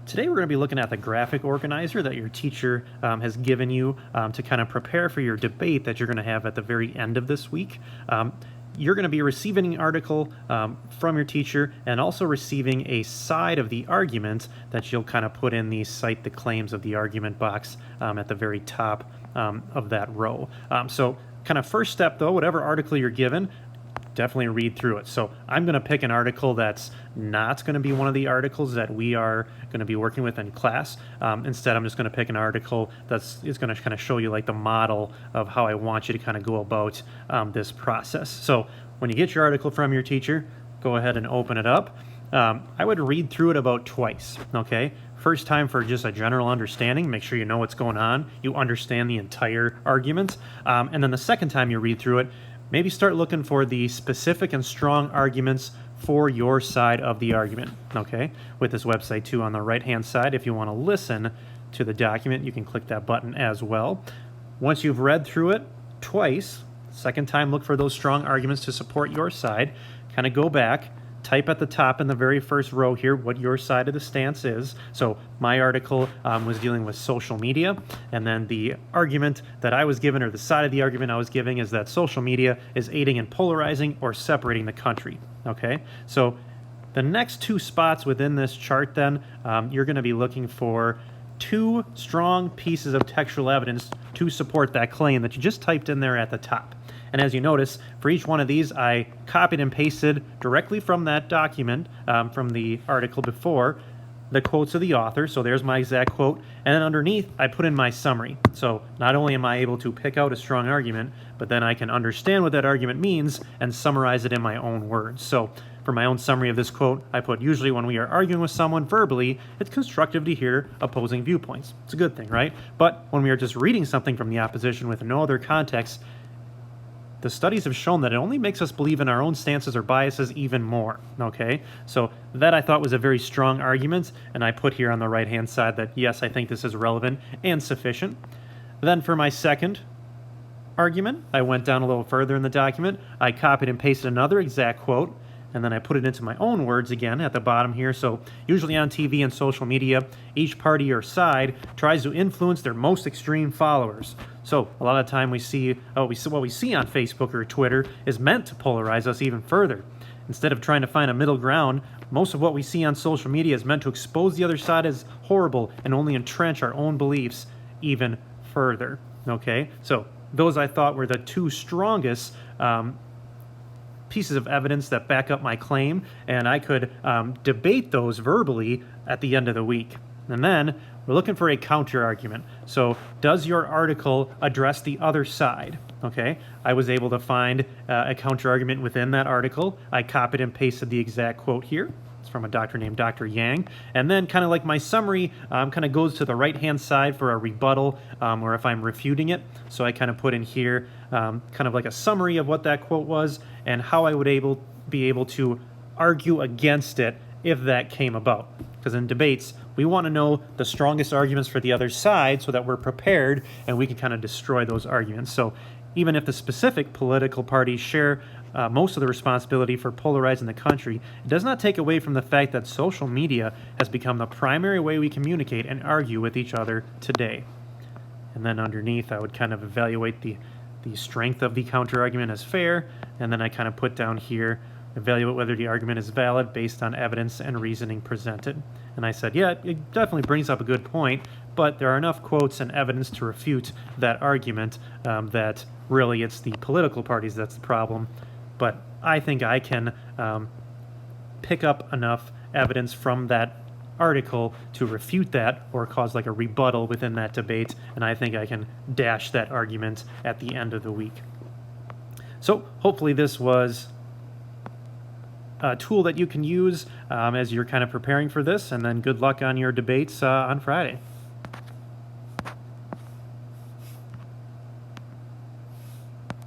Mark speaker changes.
Speaker 1: Today we're going to be looking at the graphic organizer that your teacher has given you to kind of prepare for your debate that you're going to have at the very end of this week. You're going to be receiving an article from your teacher and also receiving a side of the argument that you'll kind of put in the cite the claims of the argument box at the very top of that row. So kind of first step though, whatever article you're given, definitely read through it. So I'm going to pick an article that's not going to be one of the articles that we are going to be working with in class. Instead, I'm just going to pick an article is going to kind of show you like the model of how I want you to kind of go about this process. So when you get your article from your teacher, go ahead and open it up. I would read through it about twice, okay? First time for just a general understanding, make sure you know what's going on, you understand the entire argument, and then the second time you read through it, maybe start looking for the specific and strong arguments for your side of the argument, okay? With this website too on the right-hand side, if you want to listen to the document, you can click that button as well. Once you've read through it twice, second time look for those strong arguments to support your side, kind of go back, type at the top in the very first row here what your side of the stance is. So my article was dealing with social media, and then the argument that I was given, or the side of the argument I was giving, is that social media is aiding in polarizing or separating the country. Okay, so the next two spots within this chart then, you're going to be looking for two strong pieces of textual evidence to support that claim that you just typed in there at the top. And as you notice, for each one of these, I copied and pasted directly from that document, from the article before, the quotes of the author. So there's my exact quote. And then underneath, I put in my summary. So not only am I able to pick out a strong argument, but then I can understand what that argument means and summarize it in my own words. So for my own summary of this quote, I put, usually when we are arguing with someone verbally, it's constructive to hear opposing viewpoints. It's a good thing, right? But when we are just reading something from the opposition with no other context, the studies have shown that it only makes us believe in our own stances or biases even more, okay? So that I thought was a very strong argument, and I put here on the right-hand side that, yes, I think this is relevant and sufficient. Then for my second argument, I went down a little further in the document. I copied and pasted another exact quote, and then I put it into my own words again at the bottom here. So usually on TV and social media, each party or side tries to influence their most extreme followers. So a lot of the time we see what we see on Facebook or Twitter is meant to polarize us even further. Instead of trying to find a middle ground, most of what we see on social media is meant to expose the other side as horrible and only entrench our own beliefs even further. Okay, so those I thought were the two strongest pieces of evidence that back up my claim, and I could debate those verbally at the end of the week. And then we're looking for a counter argument. So does your article address the other side? Okay, I was able to find a counter argument within that article. I copied and pasted the exact quote here. It's from a doctor named Dr. Yang. And then kind of like my summary kind of goes to the right-hand side for a rebuttal, or if I'm refuting it. So I kind of put in here kind of like a summary of what that quote was and how I would be able to argue against it if that came about. Because in debates, we want to know the strongest arguments for the other side so that we're prepared and we can kind of destroy those arguments. So even if the specific political parties share most of the responsibility for polarizing the country, it does not take away from the fact that social media has become the primary way we communicate and argue with each other today. And then underneath, I would kind of evaluate the strength of the counter argument as fair, and then I kind of put down here, evaluate whether the argument is valid based on evidence and reasoning presented. And I said, yeah, it definitely brings up a good point, but there are enough quotes and evidence to refute that argument that really it's the political parties that's the problem. But I think I can pick up enough evidence from that article to refute that or cause like a rebuttal within that debate, and I think I can dash that argument at the end of the week. So hopefully this was a tool that you can use as you're kind of preparing for this, and then good luck on your debates on Friday.